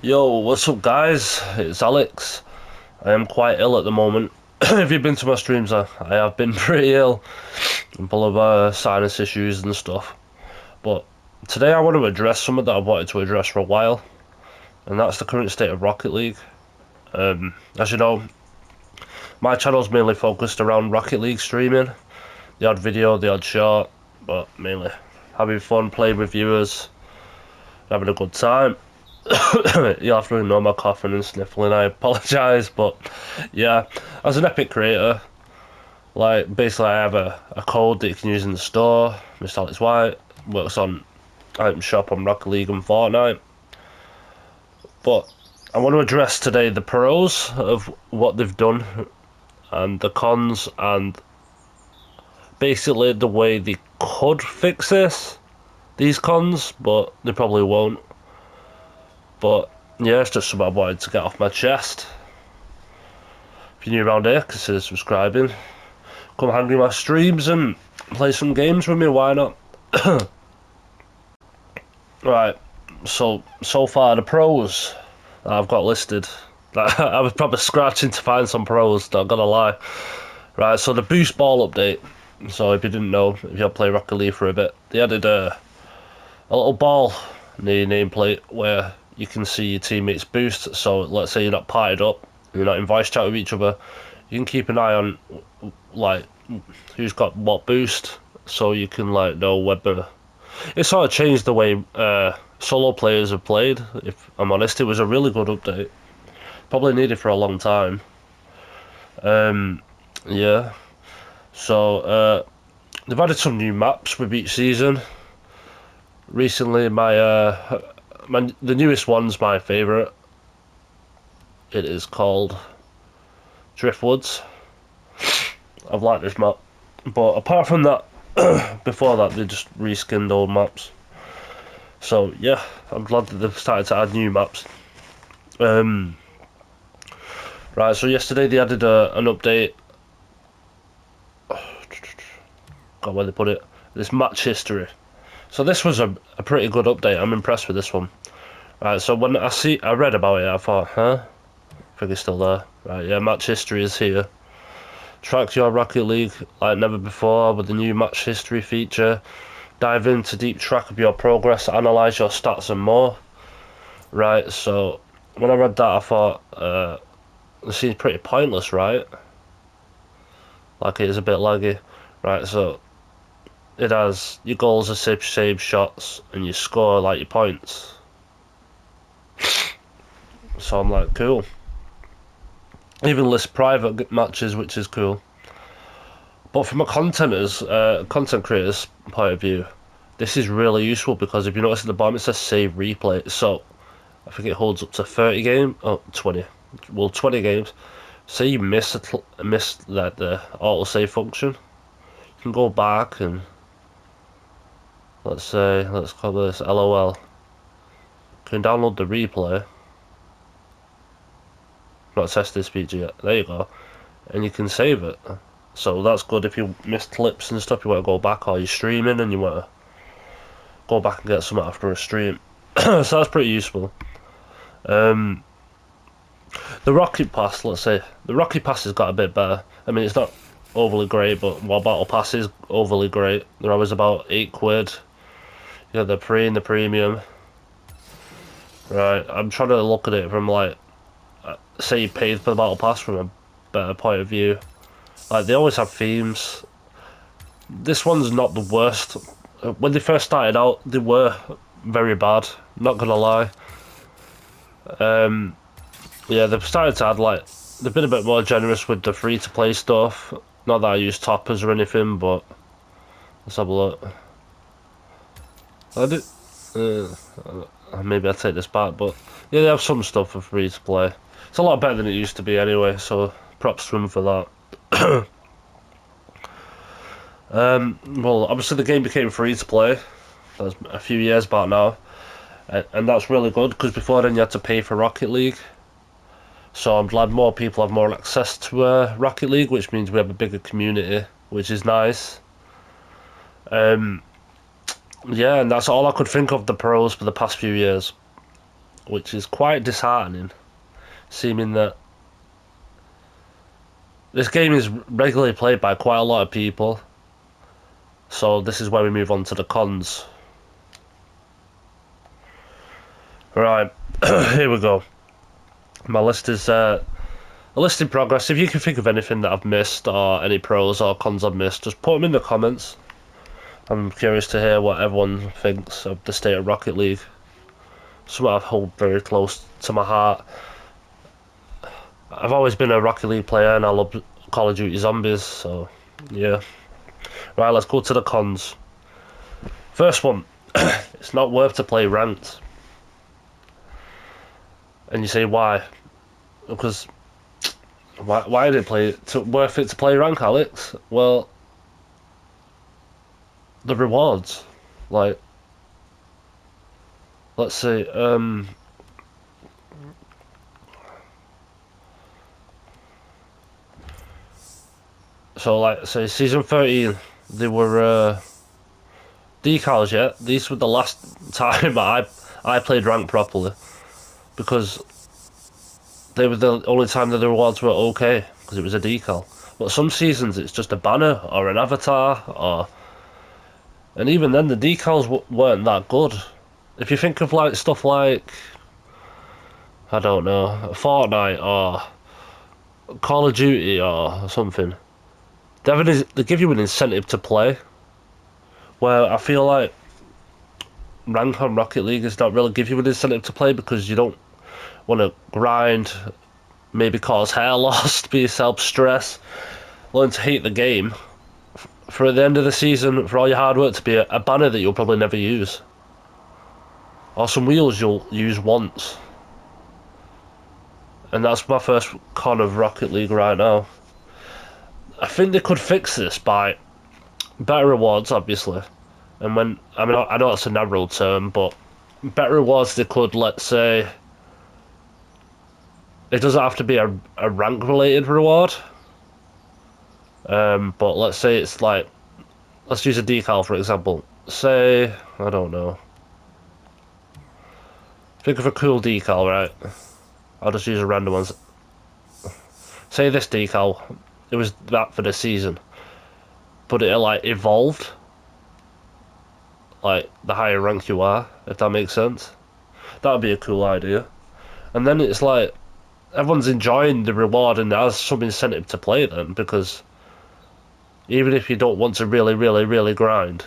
Yo, what's up guys? It's Alex. I am quite ill at the moment. If you've been to my streams, I have been pretty ill. I'm full of sinus issues and stuff. But today I want to address something that I've wanted to address for a while. And that's the current state of Rocket League. As you know, my channel's mainly focused around Rocket League streaming. The odd video, the odd short. But mainly having fun, playing with viewers, having a good time. You'll have to ignore my coughing and sniffling, I apologise, but yeah, as an Epic creator, like basically I have a code that you can use in the store. MrAlexWhite works on item shop on Rocket League and Fortnite. But I want to address today the pros of what they've done and the cons and basically the way they could fix these cons, but they probably won't. But yeah, it's just something I wanted to get off my chest. If you're new around here, consider subscribing. Come hang in my streams and play some games with me, why not? Right, so far the pros that I've got listed. I was probably scratching to find some pros, not gonna lie. Right, so the boost ball update. So if you didn't know, if you had played Rocket League for a bit, they added a little ball near your nameplate where you can see your teammates boost. So let's say you're not partied up, you're not in voice chat with each other, you can keep an eye on like who's got what boost, so you can like know whether it sort of changed the way solo players have played. If I'm honest, it was a really good update, probably needed for a long time. Yeah, so they've added some new maps with each season. Recently, the newest one's my favourite. It is called Driftwoods. I've liked this map, but apart from that, before that they just reskinned old maps. So yeah, I'm glad that they've started to add new maps. Right, so yesterday they added an update. God, where they put it? This match history. So this was a pretty good update. I'm impressed with this one. Right, so when I read about it, I thought, huh? I think it's still there. Right, yeah, match history is here. Track your Rocket League like never before with the new match history feature. Dive into deep track of your progress, analyse your stats and more. Right, so when I read that I thought, this seems pretty pointless, right? Like it is a bit laggy. Right, so it has your goals, assists, saves, shots, and you score like your points. So I'm like, cool. Even lists private matches, which is cool. But from a content creator's point of view, this is really useful because if you notice at the bottom it says save replay. So I think it holds up to 30 games. Oh, 20. Well, 20 games. Say you miss the autosave function, you can go back and let's call this LOL. You can download the replay. Not tested this feature yet. There you go, and you can save it. So that's good if you miss clips and stuff. You want to go back, or you're streaming and you want to go back and get something after a stream. So that's pretty useful. The Rocket Pass, let's say, the Rocket Pass has got a bit better. I mean, it's not overly great, but while Battle Pass is overly great, they're always about £8. You got the pre and the premium. Right, I'm trying to look at it from like, say you paid for the Battle Pass from a better point of view. Like, they always have themes. This one's not the worst. When they first started out, they were very bad, not gonna lie. Yeah, they've started to add, like, they've been a bit more generous with the free-to-play stuff. Not that I use toppers or anything, but let's have a look. I did. Maybe I'll take this back, but yeah, they have some stuff for free-to-play. It's a lot better than it used to be anyway, so props to them for that. Well, obviously the game became free-to-play. That was a few years back now. And that's really good, because before then you had to pay for Rocket League. So I'm glad more people have more access to Rocket League, which means we have a bigger community, which is nice. Yeah, and that's all I could think of the pros for the past few years. which is quite disheartening, seeming that this game is regularly played by quite a lot of people. So this is where we move on to the cons. Right, here we go. My list is a list in progress. If you can think of anything that I've missed, or any pros or cons I've missed, just put them in the comments. I'm curious to hear what everyone thinks of the state of Rocket League. Something I hold very close to my heart. I've always been a Rocket League player and I love Call of Duty Zombies, so yeah. Right, let's go to the cons. First one, it's not worth to play ranked. And you say why? Because why did it play worth it to play rank, Alex? Well, the rewards, like, let's see, so like, say season 13, they were decals. Yeah, these were the last time I played rank properly, because they were the only time that the rewards were okay, because it was a decal. But some seasons it's just a banner or an avatar, and even then the decals weren't that good. If you think of like stuff like, I don't know, Fortnite or Call of Duty or something, they give you an incentive to play. Where I feel like rank on Rocket League does not really give you an incentive to play, because you don't want to grind, maybe cause hair loss, be yourself, stress, learn to hate the game, for at the end of the season, for all your hard work to be a banner that you'll probably never use, or some wheels you'll use once. And that's my first con of Rocket League right now. I think they could fix this by better rewards, obviously. And when, I mean, I know that's a narrow term, but better rewards, they could, let's say, it doesn't have to be a rank related reward. But let's say it's like, let's use a decal for example. Say, I don't know. Think of a cool decal, right? I'll just use a random one. Say this decal, it was that for the season, but it like evolved, like the higher rank you are, if that makes sense. That would be a cool idea. And then it's like, everyone's enjoying the reward and has some incentive to play them, because even if you don't want to really grind,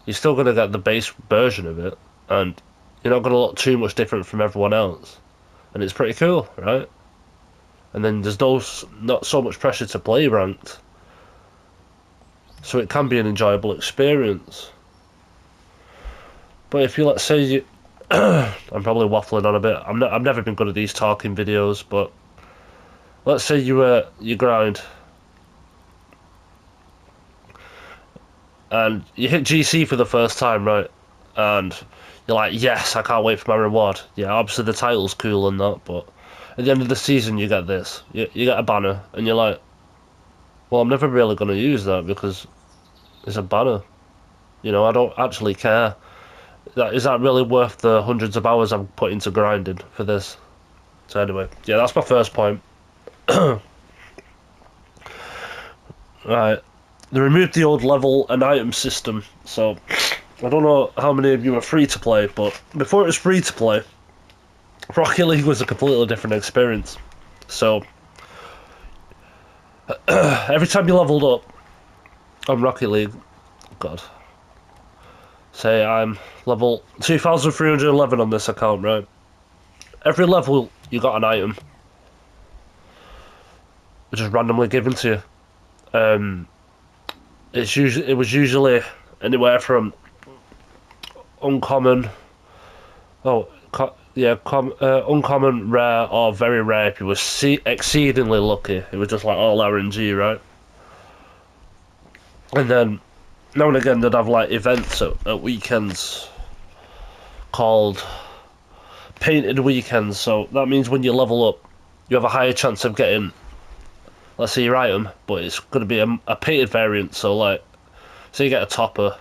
you're still going to get the base version of it, and you're not going to look too much different from everyone else, and it's pretty cool, right? And then there's not so much pressure to play ranked, so it can be an enjoyable experience. But if you, let's say you I'm probably waffling on a bit. I've never been good at these talking videos, but let's say you grind and you hit GC for the first time, right? And you're like, yes, I can't wait for my reward. Yeah, obviously the title's cool and that, but at the end of the season you get this. You get a banner, and you're like, well, I'm never really going to use that because it's a banner. You know, I don't actually care. Is that really worth the hundreds of hours I've put into grinding for this? So anyway, yeah, that's my first point. Right, they removed the old level and item system. So I don't know how many of you are free to play, but before it was free to play, Rocket League was a completely different experience. So every time you leveled up on Rocket League, God, say I'm level 2311 on this account, right? Every level you got an item, which is randomly given to you. It was usually anywhere from uncommon, uncommon, rare, or very rare. If you were exceedingly lucky, it was just like all RNG, right? And then now and again they'd have like events at weekends called painted weekends. So that means when you level up, you have a higher chance of getting, let's say, your item, but it's going to be a painted variant. So like, say you get a topper,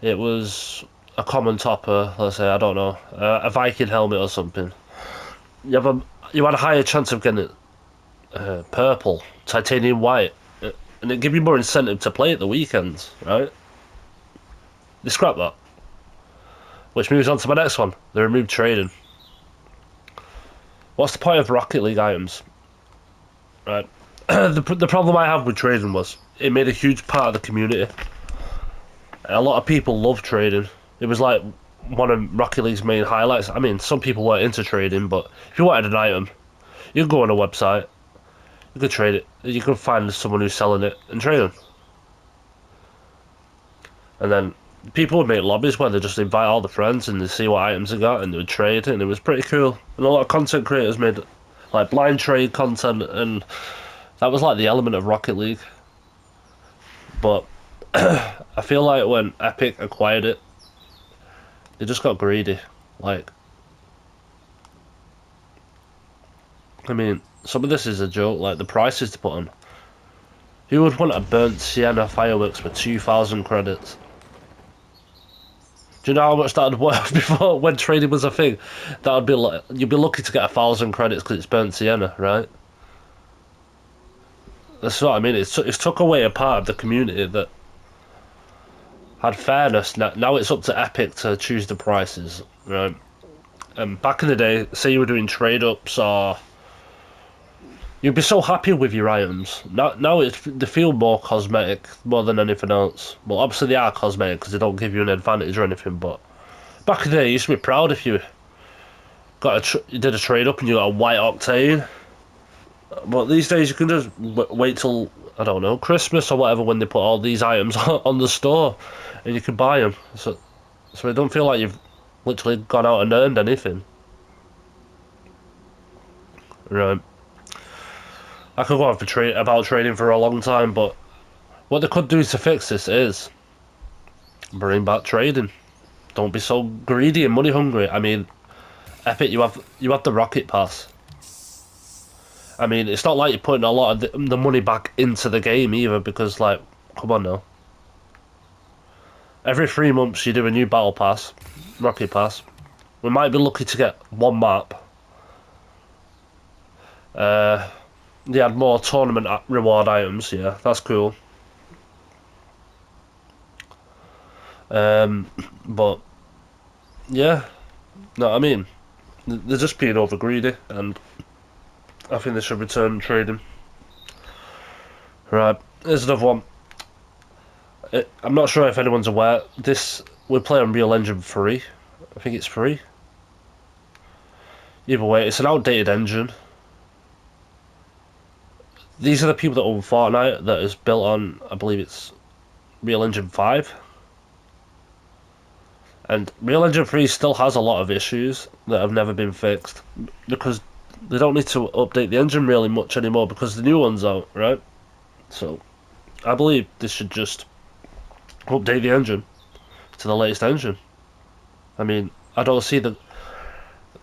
it was a common topper, let's say, I don't know, a Viking helmet or something, you had a higher chance of getting it purple, titanium white, and it give you more incentive to play at the weekends, right? They scrap that. Which moves on to my next one. They removed trading. What's the point of Rocket League items? Right. The problem I have with trading was it made a huge part of the community. A lot of people love trading. It was like one of Rocket League's main highlights. I mean, some people weren't into trading, but if you wanted an item, you could go on a website, you could trade it, you could find someone who's selling it and trade them. And then people would make lobbies where they just invite all the friends and they see what items they got and they would trade, and it was pretty cool. And a lot of content creators made like blind trade content, and that was like the element of Rocket League. But I feel like when Epic acquired it, they just got greedy. Like, I mean, some of this is a joke, like the prices to put on. Who would want a burnt sienna fireworks for 2,000 credits? Do you know how much that would worth before, when trading was a thing? That would be like, you'd be lucky to get 1,000 credits because it's burnt sienna, right? That's what I mean. It's took away a part of the community that had fairness. Now it's up to Epic to choose the prices, right? And back in the day, say you were doing trade ups, or you'd be so happy with your items. Now they feel more cosmetic more than anything else. Well, obviously they are cosmetic because they don't give you an advantage or anything. But back in the day, you used to be proud if you you did a trade up and you got a white octane. But these days you can just wait till, I don't know, Christmas or whatever, when they put all these items on the store and you can buy them. So it don't feel like you've literally gone out and earned anything. Right. I could go on about trading for a long time, but what they could do to fix this is bring back trading. Don't be so greedy and money hungry. I mean, Epic, you have the Rocket Pass. I mean, it's not like you're putting a lot of the money back into the game either, because, like, come on now. Every 3 months you do a new battle pass, Rocket Pass. We might be lucky to get one map. They had more tournament reward items, yeah, that's cool. But, yeah, no, I mean, they're just being over greedy, and I think they should return trading. Right, here's another one. I'm not sure if anyone's aware. We play on Real Engine 3. I think it's free. Either way, it's an outdated engine. These are the people that own Fortnite that is built on, I believe it's Real Engine 5. And Real Engine 3 still has a lot of issues that have never been fixed, because they don't need to update the engine really much anymore because the new one's out, right? So I believe they should just update the engine to the latest engine. I mean, I don't see the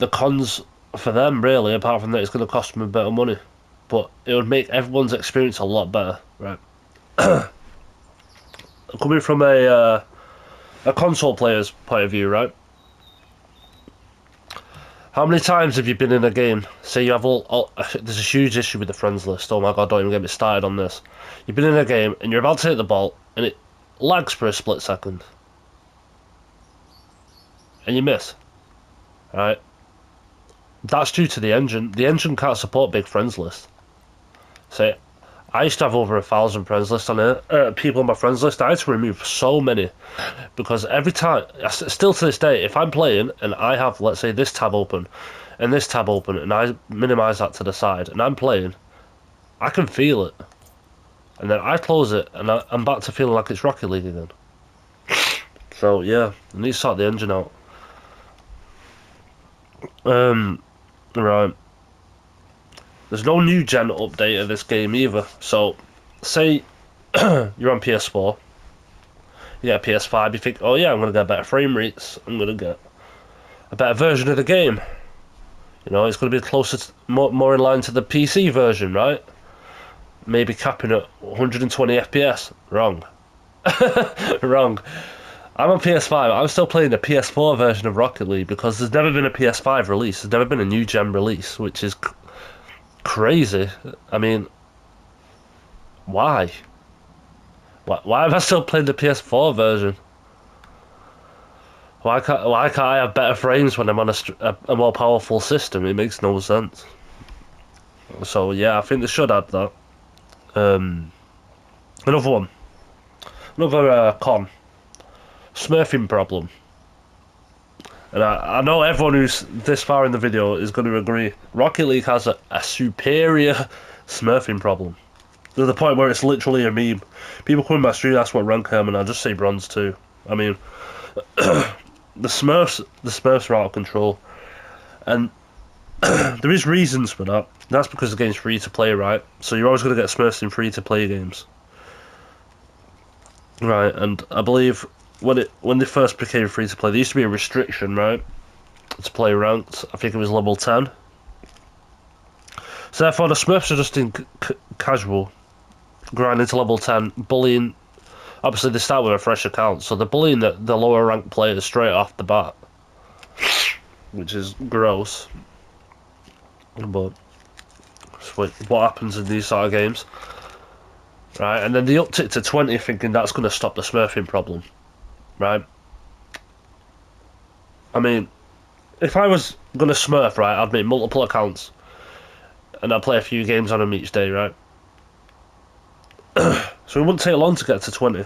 cons for them really, apart from that it's going to cost them a bit of money, but it would make everyone's experience a lot better, right? Coming from a console player's point of view, right? How many times have you been in a game? Say you have there's a huge issue with the friends list. Oh my god, don't even get me started on this. You've been in a game and you're about to hit the ball and it lags for a split second. And you miss. Alright? That's due to the engine. The engine can't support big friends list. Say, I used to have over 1,000 friends list on it. People on my friends list, I had to remove so many. Because every time, still to this day, if I'm playing and I have, let's say, this tab open and this tab open, and I minimize that to the side, and I'm playing, I can feel it. And then I close it, and I'm back to feeling like it's Rocket League again. So, yeah, I need to sort the engine out. Right. There's no new gen update of this game either. So, say you're on PS4, you get a PS5, you think, oh yeah, I'm going to get better frame rates, I'm going to get a better version of the game. You know, it's going to be closer, more in line to the PC version, right? Maybe capping at 120 FPS. Wrong. Wrong. I'm on PS5. I'm still playing the PS4 version of Rocket League because there's never been a PS5 release. There's never been a new gen release, which is crazy. I mean, why? Why am I still playing the PS4 version? Why can't I have better frames when I'm on a more powerful system? It makes no sense. So yeah, I think they should add that. Um, another one, another con, smurfing problem. And I know everyone who's this far in the video is going to agree. Rocket League has a superior smurfing problem. To the point where it's literally a meme. People come in my stream ask what rank I am, and I just say bronze 2. I mean, the Smurfs are out of control, and there is reasons for that. That's because the game's free to play, right? So you're always going to get Smurfs in free to play games, right? And I believe when they first became free to play, there used to be a restriction, right, to play ranked. I think it was level 10. So therefore, the Smurfs are just in casual, grinding to level 10, bullying. Obviously, they start with a fresh account, so they're bullying the lower ranked players straight off the bat, which is gross. But what happens in these sort of games, right? And then they upped it to 20, thinking that's going to stop the smurfing problem, right? I mean, if I was going to smurf, right, I'd make multiple accounts, and I'd play a few games on them each day, right? So it wouldn't take long to get to 20.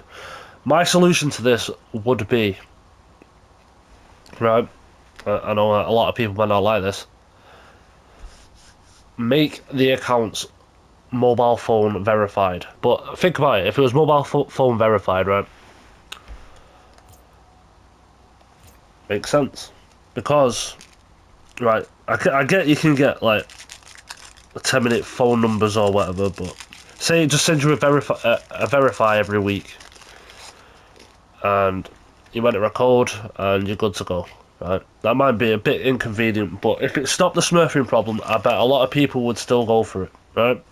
My solution to this would be, right, I know a lot of people might not like this, make the accounts mobile phone verified. But think about it, if it was mobile phone verified, right, makes sense. Because, right, I get you can get, like, 10-minute phone numbers or whatever, but say it just sends you a verify every week, and you enter a code, and you're good to go, right? That might be a bit inconvenient, but if it stopped the smurfing problem, I bet a lot of people would still go for it, right?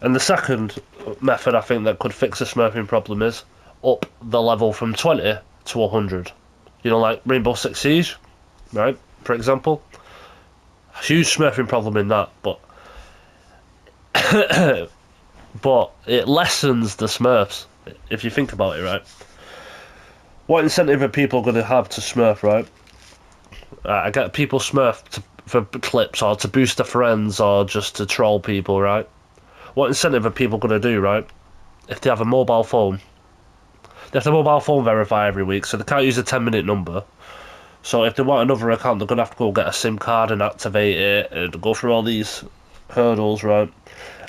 And the second method I think that could fix the smurfing problem is up the level from 20 to 100. You know, like Rainbow Six Siege, right? For example, huge smurfing problem in that, but but it lessens the smurfs if you think about it, right? What incentive are people going to have to smurf, right? I get people smurf for clips or to boost their friends or just to troll people, right? What incentive are people going to do, right? If they have a mobile phone, they have to mobile phone verify every week, so they can't use a 10-minute number. So if they want another account, they're going to have to go get a SIM card and activate it and go through all these hurdles, right?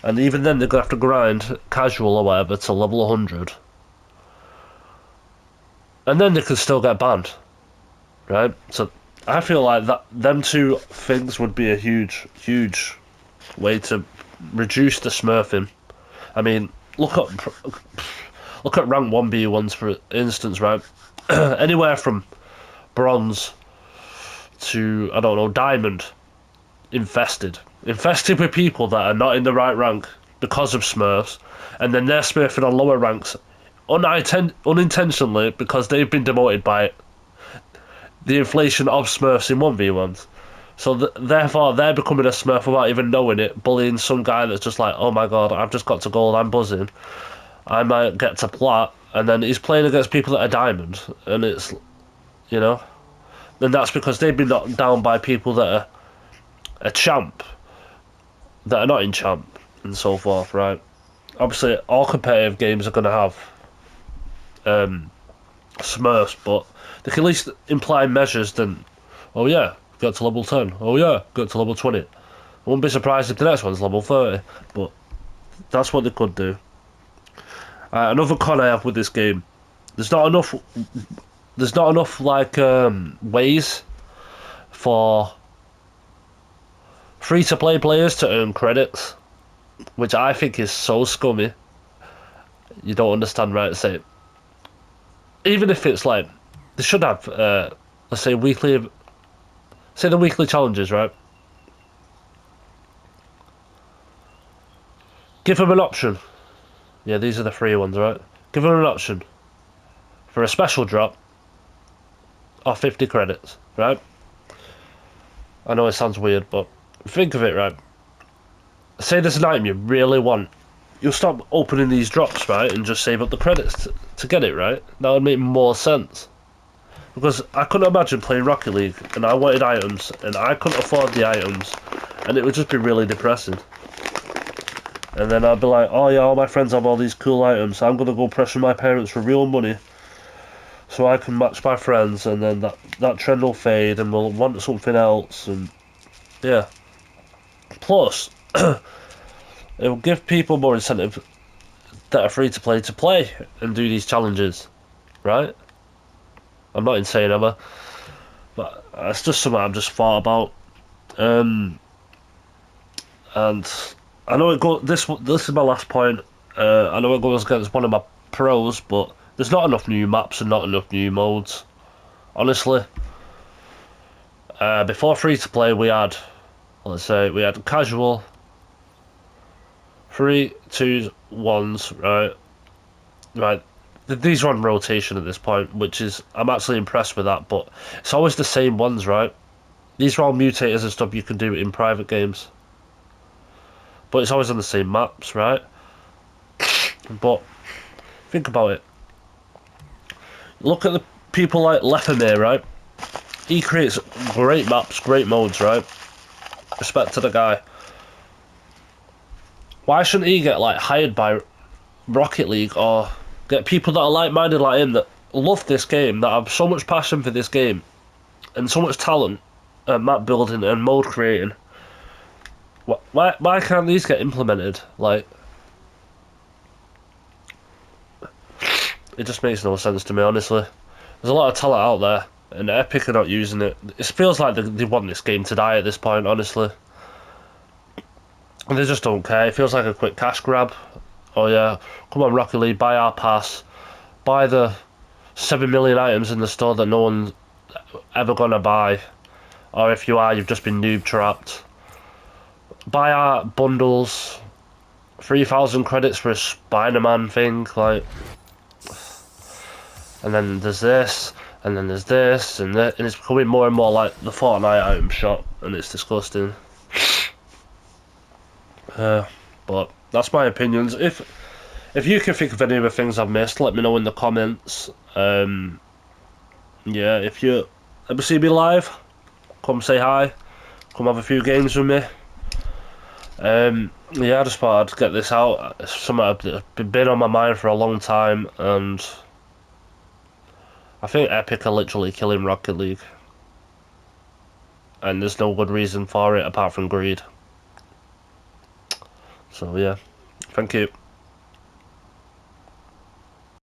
And even then, they're going to have to grind casual or whatever to level 100. And then they could still get banned, right? So I feel like that them two things would be a huge, huge way to reduce the smurfing. I mean, look at rank 1v1s for instance, right? Anywhere from bronze to, I don't know, diamond, infested with people that are not in the right rank because of smurfs, and then they're smurfing on lower ranks unintentionally because they've been demoted by the inflation of smurfs in 1v1s. So therefore they're becoming a smurf without even knowing it, bullying some guy that's just like, oh my god, I've just got to gold, I'm buzzing, I might get to plat, and then he's playing against people that are diamond, and it's, you know, then that's because they've been knocked down by people that are a champ, that are not in champ, and so forth, right? Obviously, all competitive games are going to have smurfs, but they can at least imply measures then, oh yeah, got to level 10, oh yeah, got to level 20. I wouldn't be surprised if the next one's level 30, but that's what they could do. Another con I have with this game, there's not enough like ways for free to play players to earn credits, which I think is so scummy. You don't understand, right? Say, even if it's like they should have, let's say the weekly challenges, right? Give them an option. Yeah, these are the free ones, right? Give them an option. for a special drop of 50 credits, right? I know it sounds weird, but think of it, right? Say there's an item you really want. You'll stop opening these drops, right, and just save up the credits to get it, right? That would make more sense. Because I couldn't imagine playing Rocket League and I wanted items and I couldn't afford the items and it would just be really depressing. And then I'd be like, oh yeah, all my friends have all these cool items, so I'm gonna go pressure my parents for real money so I can match my friends, and then that trend will fade and we'll want something else. And yeah. Plus, it will give people more incentive that are free to play and do these challenges, right? I'm not insane ever, but it's just something I've just thought about. And I know it goes. This is my last point. I know it goes against one of my pros, but there's not enough new maps and not enough new modes. Honestly, before free to play, we had, let's say, we had casual, 3, 2, 1s, right? Right. These are on rotation at this point, which is, I'm actually impressed with that, but it's always the same ones, right? These are all mutators and stuff you can do in private games. But it's always on the same maps, right? But think about it. Look at the people like Lephamere, right? He creates great maps, great modes, right? Respect to the guy. Why shouldn't he get like hired by Rocket League, or get people that are like-minded like him that love this game, that have so much passion for this game and so much talent at map building and mode creating? Why can't these get implemented? Like, it just makes no sense to me, honestly. There's a lot of talent out there, and Epic are not using it. It feels like they want this game to die at this point, honestly. And they just don't care. It feels like a quick cash grab. Oh yeah, come on Rocket League, buy our pass. Buy the 7 million items in the store that no one's ever gonna buy. Or if you are, you've just been noob trapped. Buy our bundles. 3,000 credits for a Spider-Man thing, like... And then there's this, and then there's this, and it's becoming more and more like the Fortnite item shop, and it's disgusting. But that's my opinions. If you can think of any other things I've missed, let me know in the comments. Yeah, if you ever see me live, come say hi, come have a few games with me. Yeah, I just thought I'd get this out. It's something that's been on my mind for a long time, and I think Epic are literally killing Rocket League. And there's no good reason for it apart from greed. So yeah, thank you.